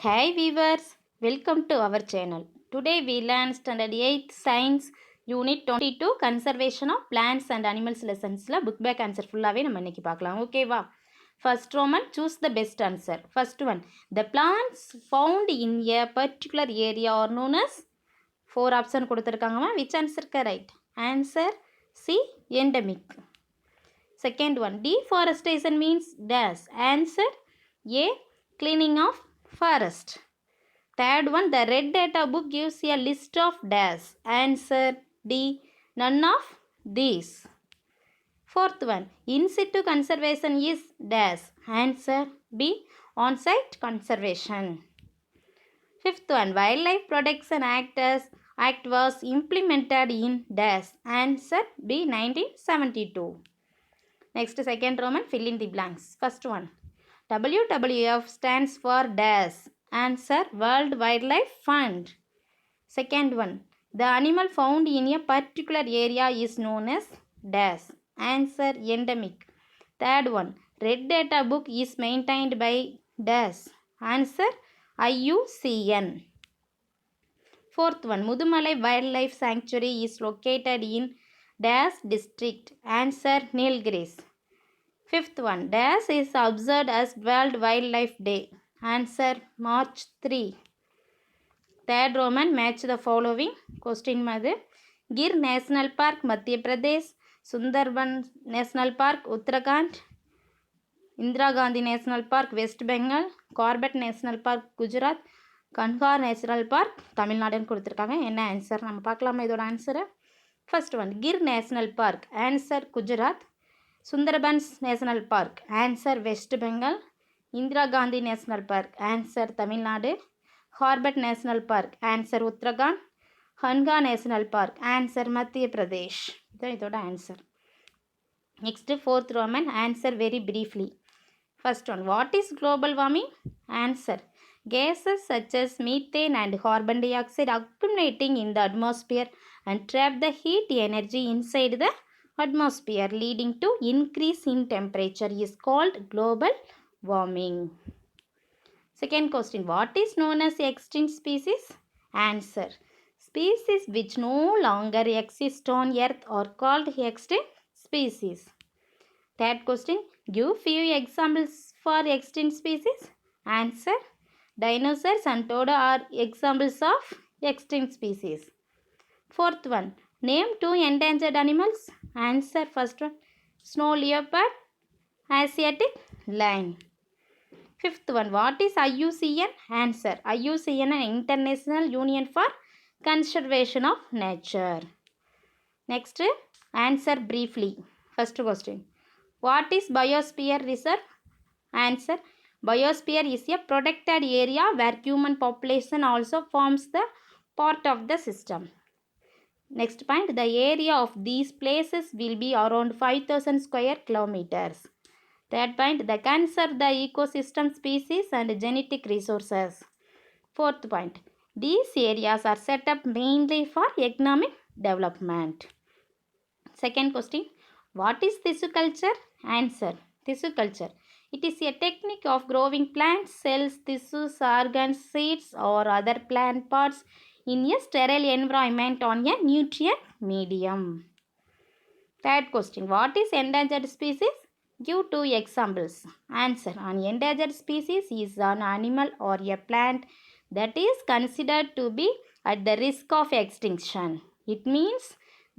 Hi viewers, welcome to our channel. Today we learn Standard 8 Science Unit 22 Conservation of Plants and Animals lessonsல book back answer ஃபுல்லாகவே நம்ம இன்னைக்கு பார்க்கலாம் ஓகேவா. First Roman, choose the best answer. First one, the plants found in a particular area are known as 4 option கொடுத்துருக்காங்கம்மா. Which answer correct? Answer C, endemic. Second one, deforestation means dash. Answer A, cleaning of forest. Third one, the red data book gives a list of dash. Answer D, none of these. Fourth one, in situ conservation is dash. Answer B, on-site conservation. Fifth one, Wildlife Protection Act was implemented in dash. Answer B, 1972. Next, second Roman, fill in the blanks. First one, WWF stands for dash. Answer World Wildlife Fund. Second one, the animal found in a particular area is known as dash. Answer endemic. Third one, red data book is maintained by dash. Answer IUCN. Fourth one, Mudumalai Wildlife Sanctuary is located in dash district. Answer Nilgiris. Fifth one, dash is observed as World Wildlife Day. Answer March 3. Third Roman, match the following. Question mother. Gir National Park, Madhya Pradesh. Sundarban National Park, Uttarakhand. Indira Gandhi National Park, West Bengal. Corbett National Park, Gujarat. Kanhar National Park, Tamil Nadu கொடுத்துருக்காங்க. என்ன answer நம்ம பார்க்கலாமா இதோட ஆன்சரை? First one, Gir national park. Answer Gujarat. Sundarbans national park. Answer West Bengal. Indira Gandhi national park. Answer Tamil Nadu. ஹார்பர்ட் national park. Answer Uttarakhand. ஹன்கா national park. Answer Madhya Pradesh. இதான் இதோட answer. Next fourth Roman, answer very briefly. First one, what is global warming? Answer gases such as methane and carbon dioxide accumulating in the atmosphere and trap the heat energy inside the atmosphere leading to increase in temperature is called global warming. Second question, what is known as extinct species? Answer, species which no longer exist on earth are called extinct species. Third question, give few examples for extinct species. Answer, dinosaurs and toad are examples of extinct species. Fourth one, name 2 endangered animals. Answer, first one, snow leopard, Asiatic lion. Fifth one, what is IUCN? Answer, IUCN, International Union for Conservation of Nature. Next, answer briefly. First question, what is biosphere reserve? Answer, biosphere is a protected area where human population also forms the part of the system. Next point, the area of these places will be around 5,000 square kilometers. Third point, they conserve the ecosystem species and genetic resources. Fourth point, these areas are set up mainly for economic development. Second question, what is tissue culture? Answer, tissue culture, it is a technique of growing plants, cells, tissues, organs, seeds or other plant parts in a sterile environment on a nutrient medium. Third question, what is endangered species? Give 2 examples. Answer, an endangered species is an animal or a plant that is considered to be at the risk of extinction. It means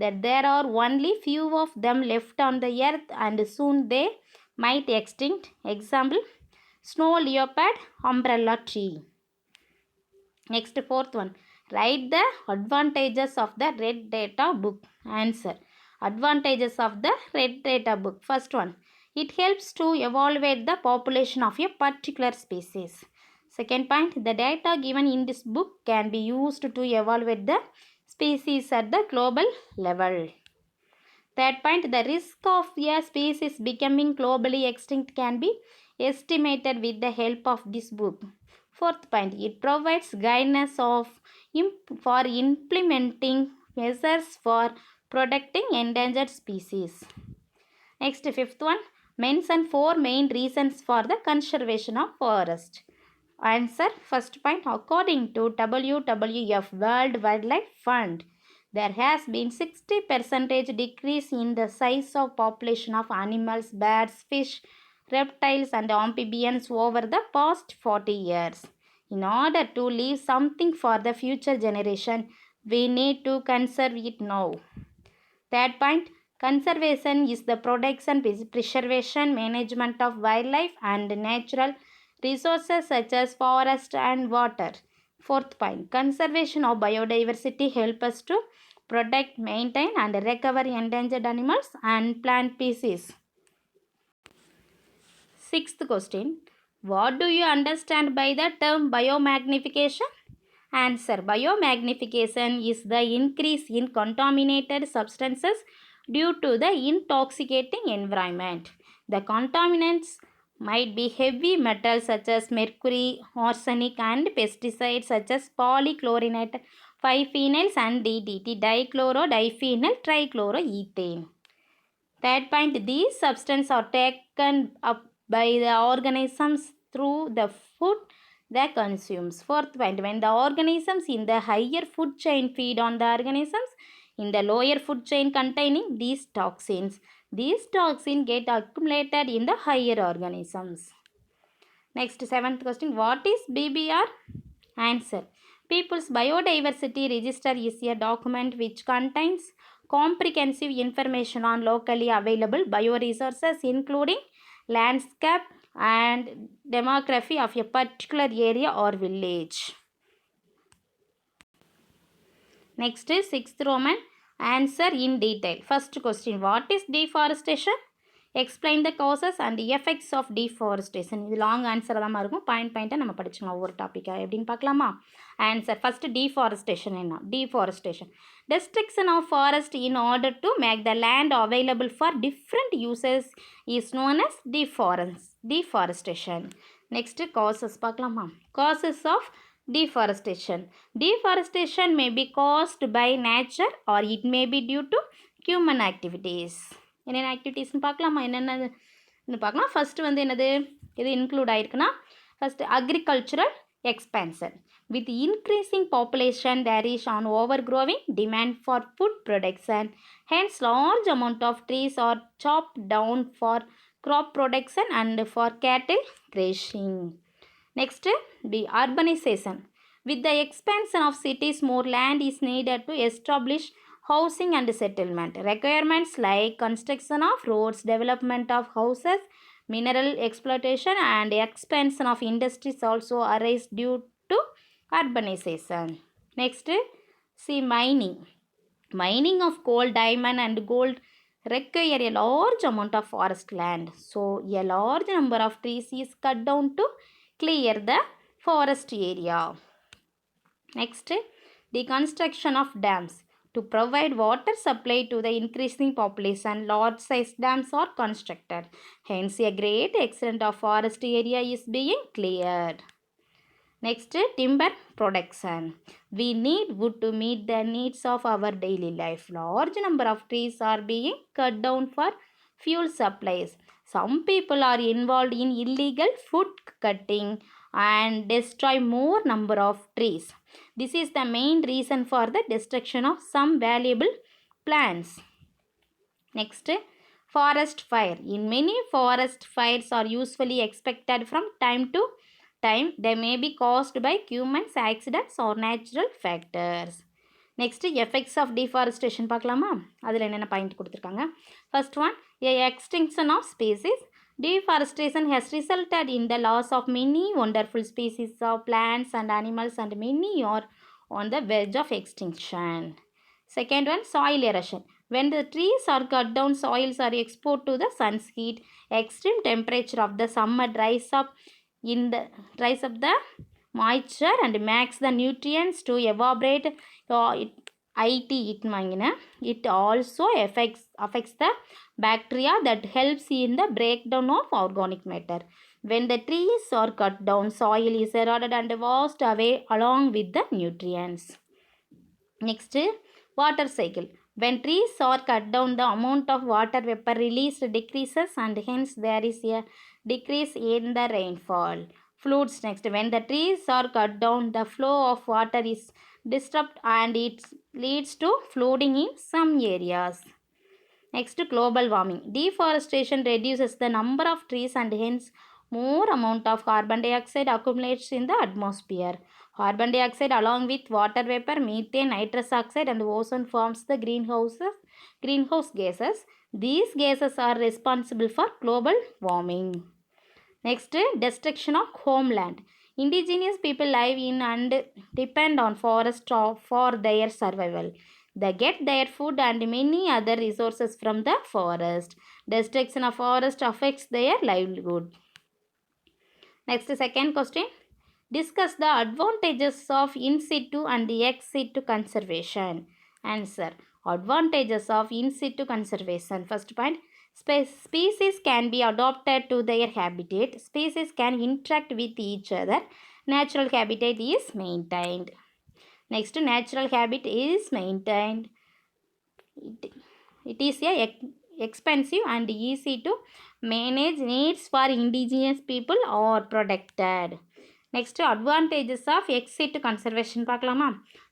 that there are only few of them left on the earth and soon they might extinct. Example, snow leopard, umbrella tree. Next, fourth one, write the advantages of the red data book. Answer, advantages of the red data book. First one, it helps to evaluate the population of a particular species. Second point, the data given in this book can be used to evaluate the species at the global level. Third point, the risk of a species becoming globally extinct can be estimated with the help of this book. Fourth point, it provides guidance for implementing measures for protecting endangered species. Next, fifth one, mention 4 main reasons for the conservation of forest. Answer first point. According to WWF World Wildlife Fund, there has been 60% decrease in the size of population of animals, birds, fish, reptiles and amphibians over the past 40 years. In order to leave something for the future generation, we need to conserve it now. Third point, conservation is the protection, preservation, management of wildlife and natural resources such as forest and water. Fourth point, conservation of biodiversity help us to protect, maintain and recover endangered animals and plant species. Sixth question, what do you understand by the term biomagnification? Answer, biomagnification is the increase in contaminated substances due to the intoxicating environment. The contaminants might be heavy metals such as mercury, arsenic and pesticides such as polychlorinated biphenyls and DDT, dichloro-diphenyl trichloroethane. Third point, these substances are taken up by the organisms through the food they consumes. Fourth point, when the organisms in the higher food chain feed on the organisms in the lower food chain containing these toxins get accumulated in the higher organisms. Next, seventh question, what is BBR? Answer, People's Biodiversity Register is a document which contains comprehensive information on locally available bioresources including landscape and demography of a particular area or village. Next is sixth Roman, answer in detail. First question, what is deforestation? Explain the causes and effects of deforestation. இது long answer தான் இருக்கும். பாயிண்ட்டாக நம்ம படிச்சுக்கலாம் ஒவ்வொரு டாப்பிக்காக எப்படின்னு பார்க்கலாமா? Answer first deforestation என்ன? Deforestation, destruction of forest in order to make the land available for different uses is known as deforestation. Next causes பார்க்கலாமா? Causes of deforestation. Deforestation may be caused by nature or it may be due to human activities. என்னென்ன ஆக்டிவிட்டீஸ்னு பார்க்கலாமா? என்னென்னு பார்க்கலாம். First வந்து என்னது இது include ஆகிருக்குன்னா, first agricultural expansion. With increasing population, there is an overgrowing demand for food production. Hence, large amount of trees are chopped down for crop production and for cattle grazing. Next, the urbanization. With the expansion of cities, more land is needed to establish housing and settlement. Requirements like construction of roads, development of houses, mineral exploitation and expansion of industries also arise due to urbanization. Next, see mining. Mining of coal, diamond and gold require a large amount of forest land. So, a large number of trees is cut down to clear the forest area. Next, the construction of dams. To provide water supply to the increasing population, large-sized dams are constructed. Hence, a great extent of forest area is being cleared. Next, timber production. We need wood to meet the needs of our daily life. Large number of trees are being cut down for fuel supplies. Some people are involved in illegal wood cutting and destroy more number of trees. This is the main reason for the destruction of some valuable plants. Next, forest fire. In many forest fires are usually expected from time to time. They may be caused by humans, accidents or natural factors. Next, effects of deforestation பார்க்கலாமா? அதில் என்னென்ன point கொடுத்துருக்காங்க. First one, extinction of species. Deforestation has resulted in the loss of many wonderful species of plants and animals and many are on the verge of extinction. Second one, soil erosion. When the trees are cut down, soils are exposed to the sun's heat. Extreme temperature of the summer dries up the moisture and makes the nutrients to evaporate. It also affects the bacteria that helps in the breakdown of organic matter. When the trees are cut down, soil is eroded and washed away along with the nutrients. Next, water cycle. When trees are cut down, the amount of water vapor released decreases and hence there is a decrease in the rainfall. Floods next. When the trees are cut down, the flow of water is disrupted and it leads to flooding in some areas. Next, global warming. Deforestation reduces the number of trees and hence more amount of carbon dioxide accumulates in the atmosphere. Carbon dioxide along with water vapor, methane, nitrous oxide and ozone forms the greenhouse gases. These gases are responsible for global warming. Next, destruction of homeland. Indigenous people live in and depend on forest for their survival. They get their food and many other resources from the forest. Destruction of forest affects their livelihood. Next, second question. Discuss the advantages of in situ and ex situ conservation. Answer. Advantages of in situ conservation. First point. Species can be adapted to their habitat. Species can interact with each other. Natural habitat is maintained. Next, natural habitat is maintained. It is expensive and easy to manage. Needs for indigenous people are protected. Next, advantages of ex situ conservation பார்க்கலாமா?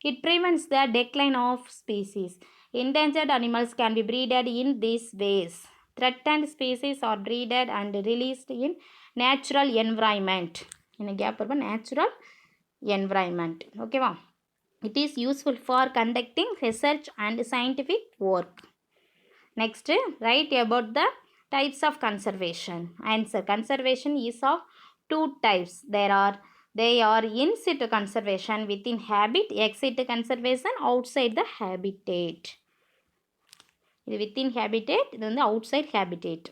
It prevents the decline of species. Endangered animals can be breeded in these ways. Threatened species are breeded and released in natural environment. In a gap natural environment. Okay, wow. It is useful for conducting research and scientific work. Next, write about the types of conservation. Answer. Conservation is of two types. They are in situ conservation within habit, ex situ conservation outside the habitat. இது within habitat, இது வந்து outside habitat.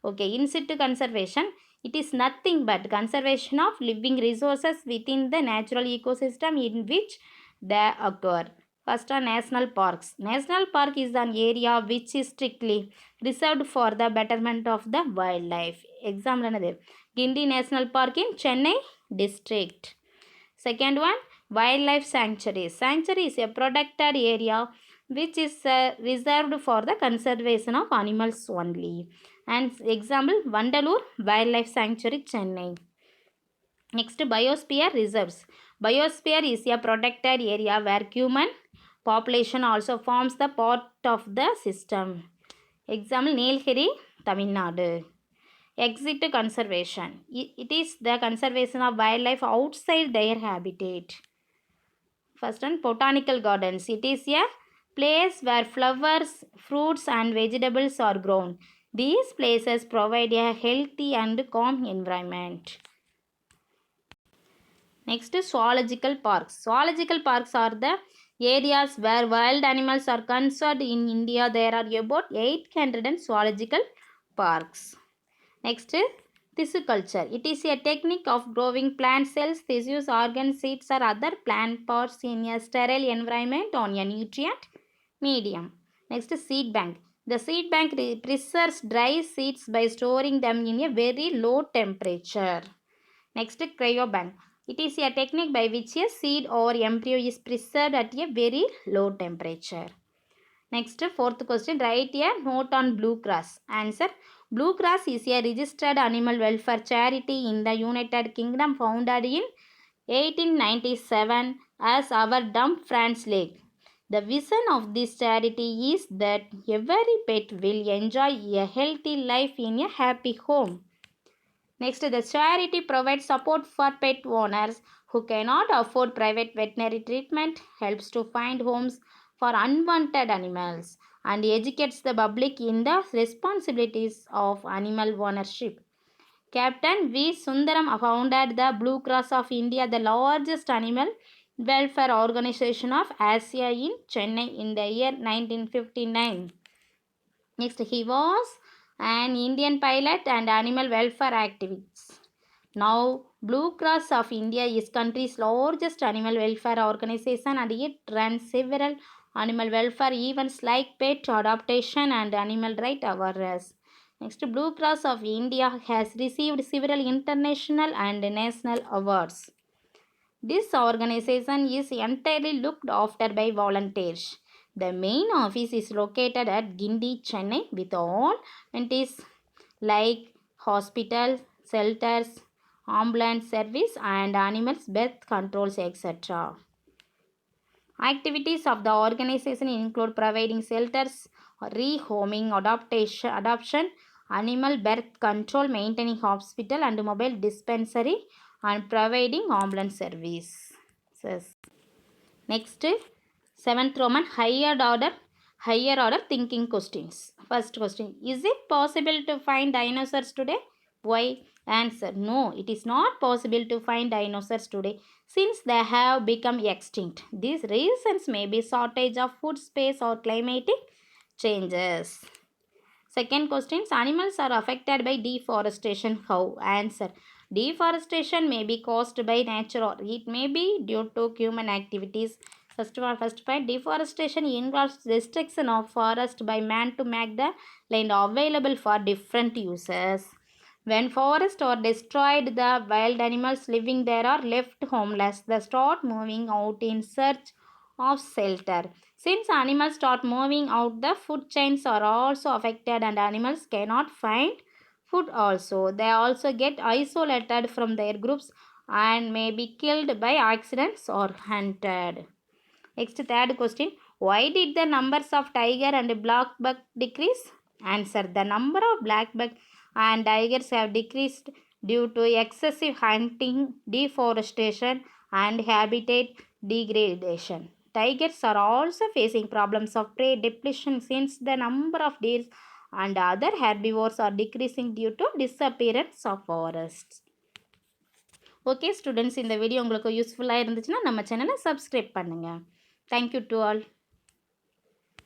Okay, in situ conservation, it is nothing but conservation of living resources within the natural ecosystem in which they occur. First are national parks. National park is an area which is strictly reserved for the betterment of the wildlife. Example another. Gindi National Park in Chennai district. Second one, wildlife sanctuaries. Sanctuary is a protected area which is reserved for the conservation of animals only. And example, Vandalur Wildlife Sanctuary, Chennai. Next, biosphere reserves. Biosphere is a protected area where human population also forms the part of the system. Example, Nilgiri, Tamil Nadu. Ex situ conservation. It is the conservation of wildlife outside their habitat. First one, botanical gardens. It is a place where flowers, fruits and vegetables are grown. These places provide a healthy and calm environment. Next, zoological parks. Zoological parks are the areas where wild animals are conserved in India. There are about 800 zoological parks. Next, tissue culture. It is a technique of growing plant cells, tissues, organs, seeds or other plant parts in a sterile environment on a nutrient medium. Next, seed bank. The seed bank preserves dry seeds by storing them in a very low temperature. Next, cryobank. It is a technique by which a seed or embryo is preserved at a very low temperature. Next, fourth question. Write a note on Blue Cross. Answer. Blue Cross is a registered animal welfare charity in the United Kingdom founded in 1897 as Our Dumfries Lake. The vision of this charity is that every pet will enjoy a healthy life in a happy home. Next, the charity provides support for pet owners who cannot afford private veterinary treatment, helps to find homes for unwanted animals, and educates the public in the responsibilities of animal ownership. Captain V. Sundaram founded the Blue Cross of India, the largest animal welfare organization of Asia in Chennai in the year 1959. Next, he was an Indian pilot and animal welfare activist. Now, Blue Cross of India is country's largest animal welfare organization and it runs several animal welfare events like pet adoption and animal right awareness. Next, Blue Cross of India has received several international and national awards. This organization is entirely looked after by volunteers. The main office is located at Gindi, Chennai, with all amenities like hospitals, shelters, ambulance service and animals birth controls, etc. Activities of the organization include providing shelters, rehoming, adoption, animal birth control, maintaining hospital and mobile dispensary, and providing ambulance service. Next, seventh Roman, higher order thinking questions. First question: is it possible to find dinosaurs today? Why? Answer: no, it is not possible to find dinosaurs today since they have become extinct. These reasons may be shortage of food space or climatic changes. Second question: animals are affected by deforestation. How? Answer: deforestation may be caused by nature or it may be due to human activities. First point: deforestation involves destruction of forest by man to make the land available for different uses. When forests are destroyed, the wild animals living there are left homeless. They start moving out in search of shelter. Since animals start moving out, the food chains are also affected and animals cannot find food also. They also get isolated from their groups and may be killed by accidents or hunted. Next, third question. Why did the numbers of tiger and black buck decrease? Answer: the number of black buck and tigers have decreased due to excessive hunting, deforestation, and habitat degradation. Tigers are also facing problems of prey depletion since the number of deer and other herbivores are decreasing due to disappearance of forests. Okay students, இந்த video உங்களுக்கு யூஸ்ஃபுல்லாக இருந்துச்சுன்னா நம்ம சேனலை subscribe பண்ணுங்கள். Thank you to all.